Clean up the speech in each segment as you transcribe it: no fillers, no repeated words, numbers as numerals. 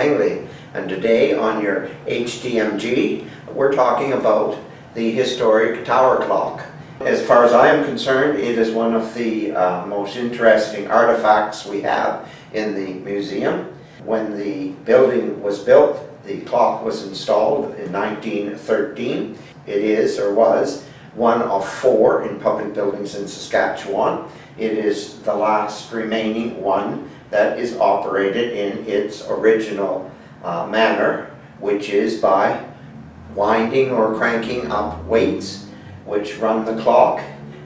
Hingley, and today on your HDMG we're talking about the historic tower clock. As far as I am concerned, it is one of the most interesting artifacts we have in the museum. When the building was built, the clock was installed in 1913. It is, or was, one of 4 in public buildings in Saskatchewan. It is the last remaining one that is operated in its original manner, which is by winding or cranking up weights which run the clock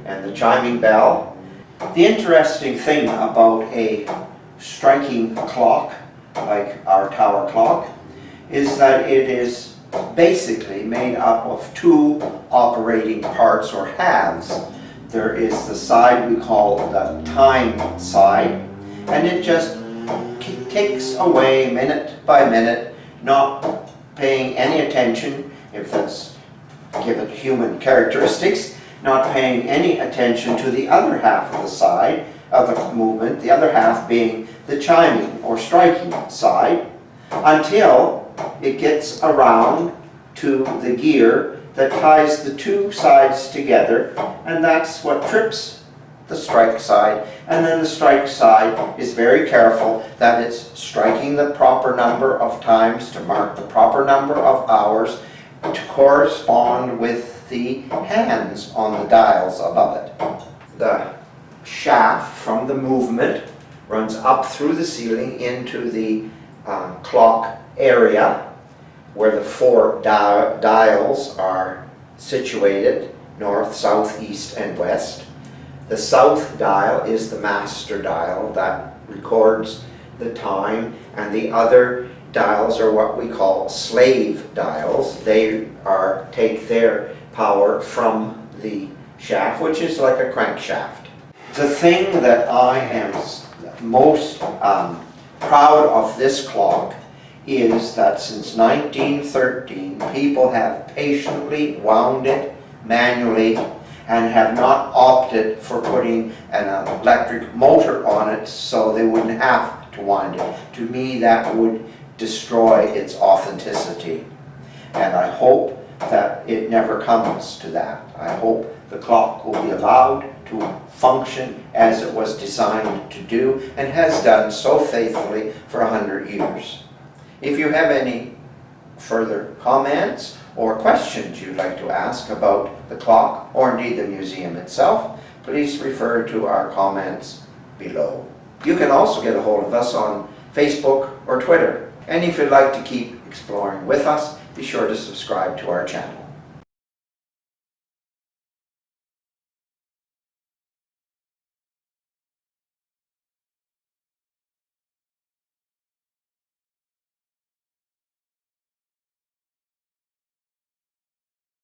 and the chiming bell. The interesting thing about a striking clock like our tower clock is that it is basically made up of 2 operating parts or halves. There is the side we call the time side, and it just ticks away minute by minute, not paying any attention, if that's given human characteristics, not paying any attention to the other half of the side of the movement, the other half being the chiming or striking side, until it gets around to the gear that ties the 2 sides together, and that's what trips the strike side. And then the strike side is very careful that it's striking the proper number of times to mark the proper number of hours to correspond with the hands on the dials above it. The shaft from the movement runs up through the ceiling into the clock area where the 4 dials are situated: north, south, east, and west. The south dial is the master dial that records the time, and the other dials are what we call slave dials. They take their power from the shaft, which is like a crankshaft. The thing that I am most proud of this clock is that since 1913 people have patiently wound it manually and have not opted for putting an electric motor on it so they wouldn't have to wind it. To me, that would destroy its authenticity, and I hope that it never comes to that. I hope the clock will be allowed to function as it was designed to do and has done so faithfully for 100 years. If you have any further comments or questions you'd like to ask about the clock or indeed the museum itself, please refer to our comments below. You can also get a hold of us on Facebook or Twitter. And if you'd like to keep exploring with us, be sure to subscribe to our channel.